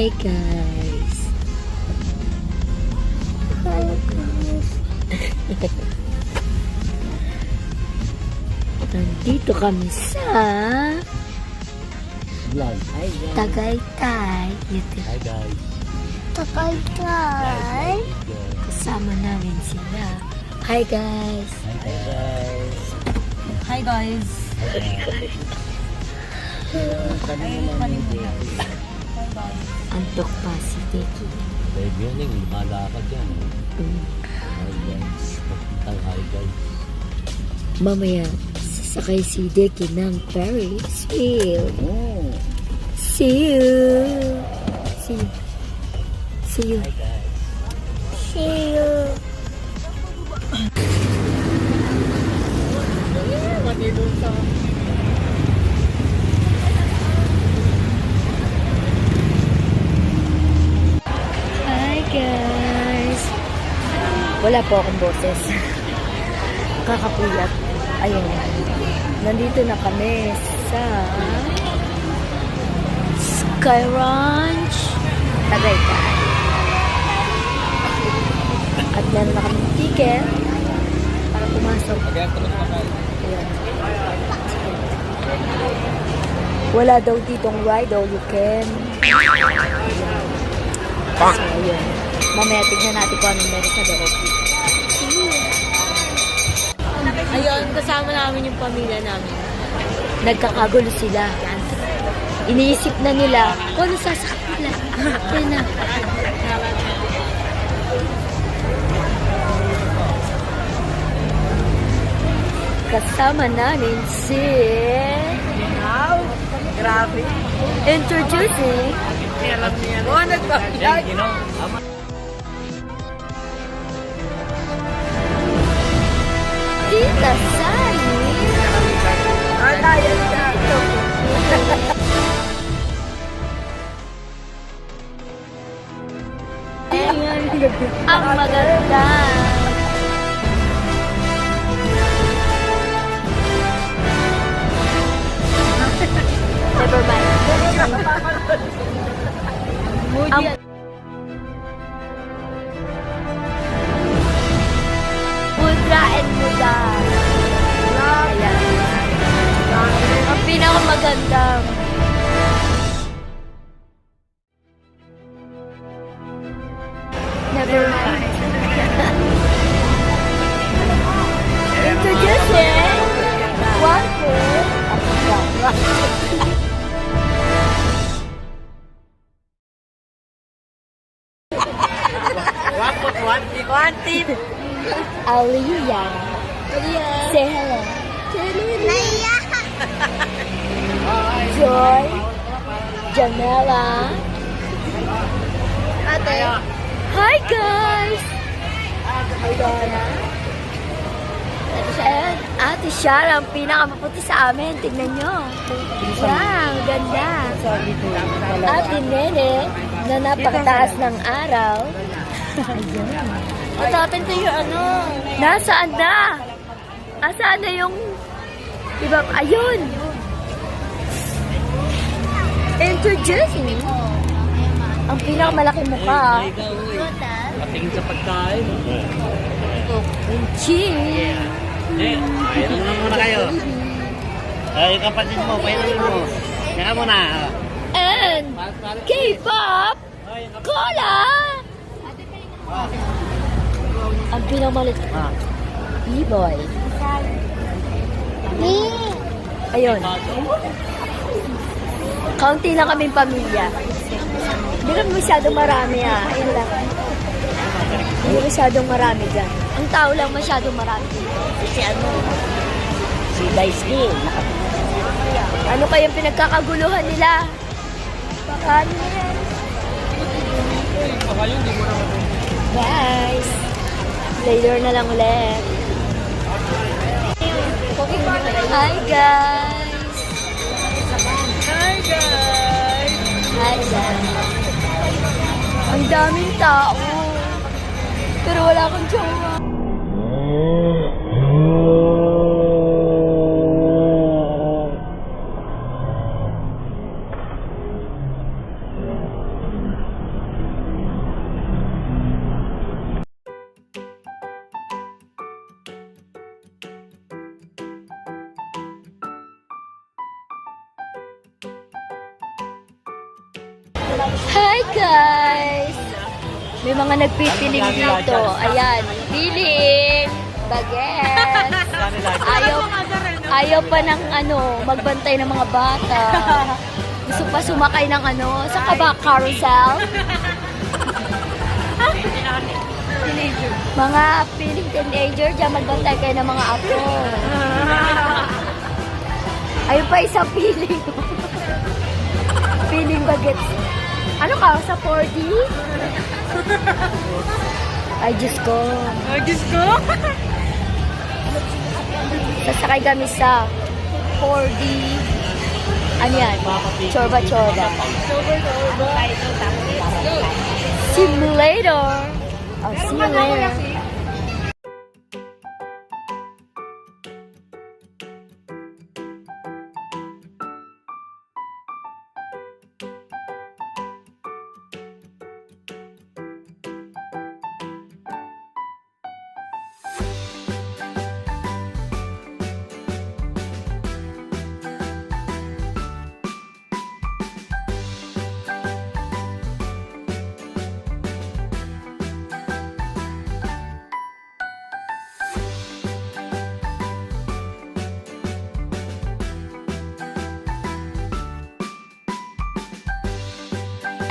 Hi guys. Hi guys. Nandito kami sa vlog. Hi guys. Tagaytay. Hi guys. Tagaytay. Kasama namin sila. Hi guys. Hi guys. Hi guys. Antok pa si Teki. Baby, yan yung lumalakad yan. Hi guys. Hi guys. Mamaya, sasakay si Deki ng Ferris wheel. Oh. See you. See you. See you. Hi guys. See you. Hi guys. Wala po akong boses. Kakapuyat. Ayun. Nandito na kami sa Sky Ranch Tagaytay. At meron na kami ticket para pumasok. Ayan. Wala daw ditong ride all you can. So, ayun. Mamaya tignan natin kung anong meron sa loob. Ayun, kasama namin yung pamilya namin. Nagkakagulo sila. Iniisip na nila kung ano sasakit nila. Ayun na. Kasama namin si... Grabe. Introducing... Alam niya. Oh, nagpapilay. Tita Sally. Tayo siya. Ang maganda. Never mind. Ang Mudra and Muda. Ayan. Ang pinakamagandang never mind. Introducing Wapo. One tip. Aliyah. Say hello. Naya. Joy. Janela. Ate. Hi guys! Hi Donna. And Ate Shara, ang pinakamaputi sa amin. Tignan nyo. Wow, ganda. Ate Nene, na napakataas ng araw. Matapin to yung ano. Nasaan na? Asaan na yung... Diba? Ayun! Introducing ang pinakamalaking mukha. Patingin sa pagkain. Yung cheese. Painom na muna kayo. Ay, kapatid mo, painom mo. Saka muna. And K-pop Cola! Ang pinamalit. B-boy. Me. Ayun. Kaunti lang kaming pamilya. Hindi kami masyadong marami Ayun lang. Hindi masyadong marami dyan. Ang tao lang masyadong marami. Kasi Si Daisuke. ano kayang pinagkakaguluhan nila? Baka ano na yan? Guys, later na lang ulit. Hi guys! Hi guys. Hi guys! Ang daming tao. Pero wala akong jowa. Hi guys! May mga nagpipiling dito. Ayan, piling! Bagets! Ayaw pa ng magbantay ng mga bata. Gusto pa sumakay ng saan ka ba? Carousel? Mga piling teenager, dyan magbantay kayo ng mga apo. Ayun pa isang piling. Piling bagets. Ano ka? Sa 4D? Ay, Diyos ko. Ay, Diyos ko. Sasakay kami sa 4D. Ano yan? Chorba-chorba. Simulator. Oh, simulator.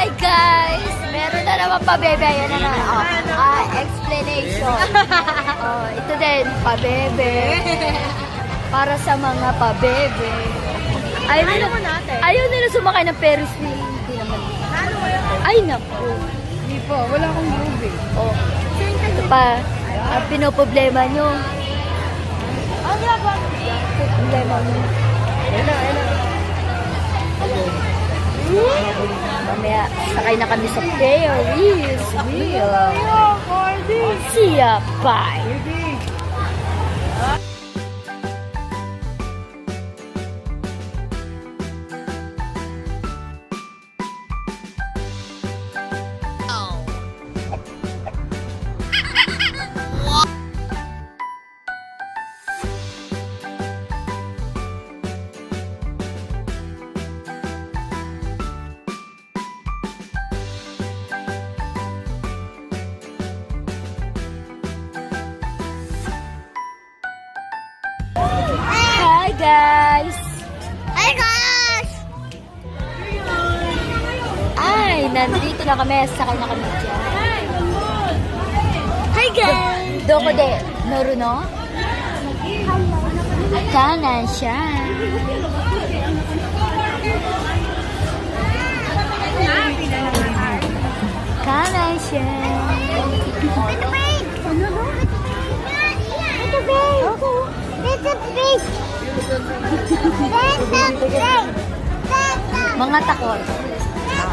Hi guys! Meron na naman pabebe. Ayan na explanation. Ito din, pabebe. Para sa mga pabebe. Ayaw nila sumakay ng Ferris wheel. Hindi naman. Ay, naku. Hindi po, wala akong movie. Oh. Ito pa, ang pinoproblema nyo. Ang ginagawa mo? Problema nyo. Mamaya, sakay na kami sa Ferris wheel. See ya, bye! Hi guys! Hi guys! Ay, nandito na kami. Sakay na kami dyan. Hi guys! Doko de, Noruno? Kanan siya. Kanan siya. Ito big! Ito big! Ito big! Ito big! Mga takot.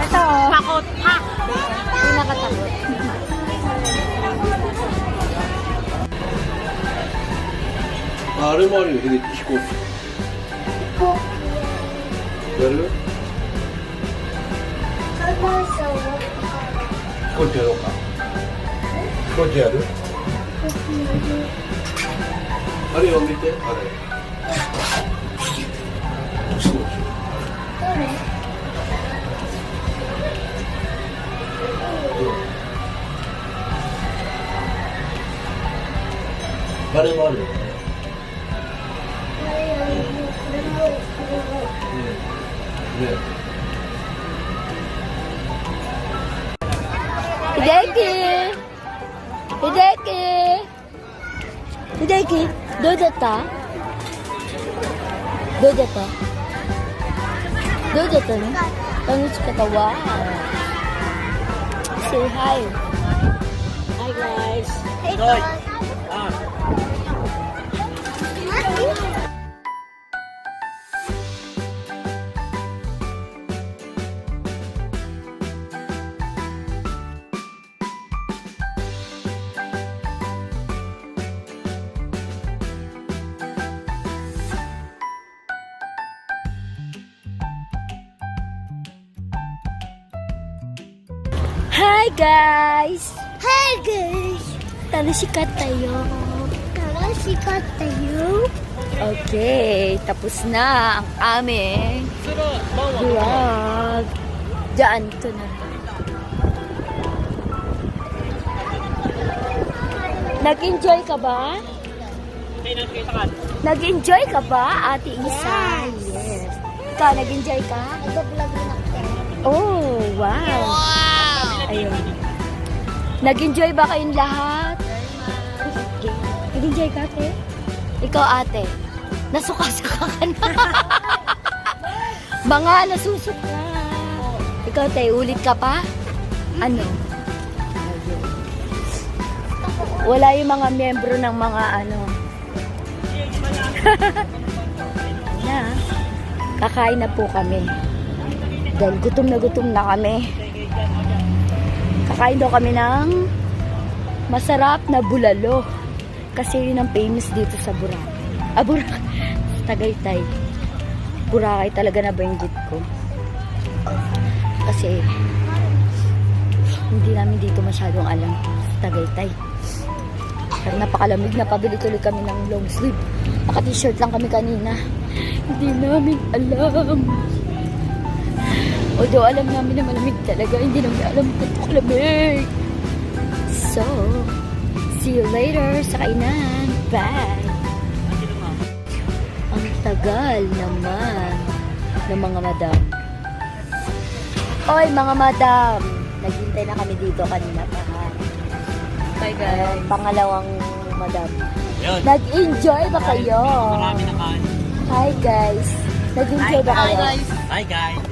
Ito. Takot ha! Pinakatakot. あれもあるよ、飛行機。やる？飛行機やろうか。飛行機やる？あれを見て、あれ。飛行機。あれもあるよ。ね。 Hideki! Hideki! Hideki! どうだったどうだったどうだったの楽しかったわ。Say hi. Hi guys. Hey guys! Hi guys! Hi guys! 楽しかったよ。 Nakasikata you? Okay, tapos na ang aming vlog. Diyan, ito na. Nag-enjoy ka ba? Nag-enjoy ka ba, Ate Isa? Yes. Ikaw, nag-enjoy ka? Nag-vlog rin ako. Oh, wow. Ayun. Nag-enjoy ba kayong lahat? Okay. Nag-enjoy ka, ate? Ikaw, ate. Nasuka-suka ka na. Mga nasusok na. Ikaw, te, ulit ka pa? Ano? Wala yung mga miyembro ng mga ano. Na, kakain na po kami. Dahil gutom na kami. Kakain daw kami ng masarap na bulalo. Kasi yun ang famous dito sa Boracay. Boracay. Sa Tagaytay. Boracay talaga na banggit ko. Kasi hindi namin dito masyadong alam sa Tagaytay. Pero napakalamig na, pabili tuloy kami ng long sleeve. Naka-t-shirt lang kami kanina. Hindi namin alam. Although alam namin na malamig talaga, hindi namin alam kung kalamig. So, see you later sa kainan. Bye! Ang tagal naman ng mga madam. Oy, mga madam! Naghintay na kami dito kanina pa. Bye guys. Pangalawang madam. Yun. Nag-enjoy ba kayo? Marami na kain. Hi guys! Nag-enjoy ba kayo? Hi guys.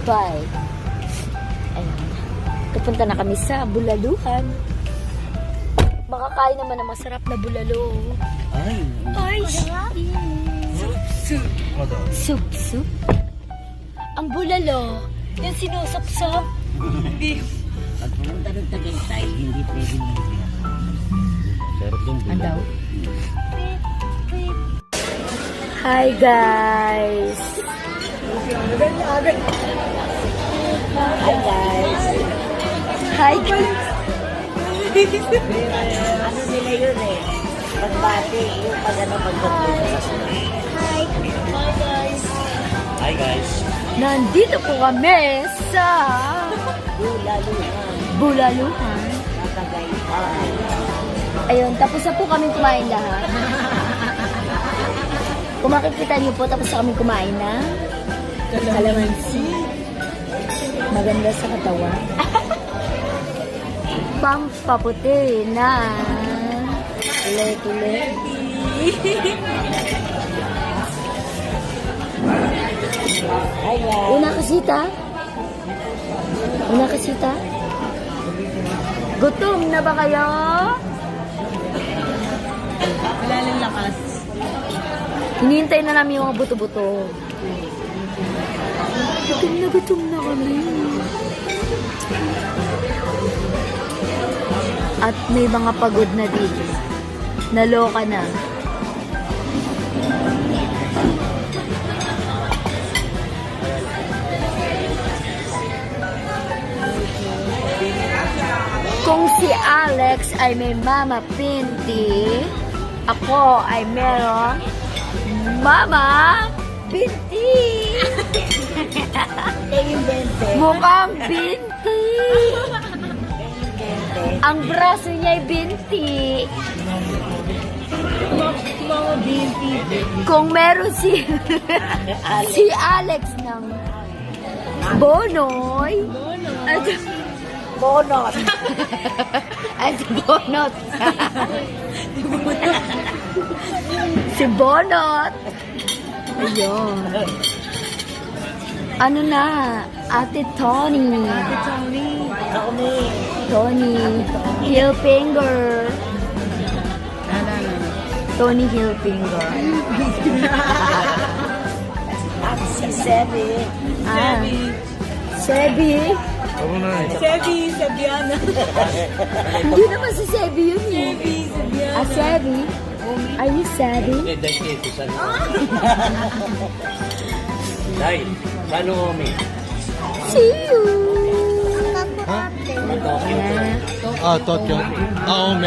Bye! Ayun. Pupunta na kami sa Bulaluhan. Makakain naman ng masarap na bulalo. Ay. Ay, soup, soup. Ang bulalo, yung sinusap-sap. Pag pumunta ng Tagaytay, hindi pwede mo. Pero yung Andaw. Hi guys! Hi guys! Hi guys! Ano nila yun eh? Pagbati, yung pag ano, pagbati. Hi guys. Nandito po kami sa Bulaluhan. Ayun, tapos na po kami kumain lahat. Kung makikita niyo po, tapos na kami kumain na kalamansi. Maganda sa katawan. Pampaputi na ulit-ulit. Una kasita? Una kasita? Gutom na ba kayo? Malalim lakas. Hinihintay na namin yung mga buto-buto. Gutom na kami. At may mga pagod na dito. Naloka na. Kung si Alex ay may Mama Pinti, ako ay merong Mama Binti. Mukhang binti. Ang braso niya ay binti. Mga binti. Kung meron si si Alex ng Bonoy. Bonot. Ay, si Bonot. Si Bonot. Ayun. Ano na? Ate Tony. Tony Hilfinger. Tony Hilfinger. Si Sebi. Sebi. Sebi, Sebiana. Hindi naman si Sebi yun eh. Sebi, Sebiana. Sebi? Are you Sebi? Dahil, paano kami? See you! 아, Tokyo. 아, 오메.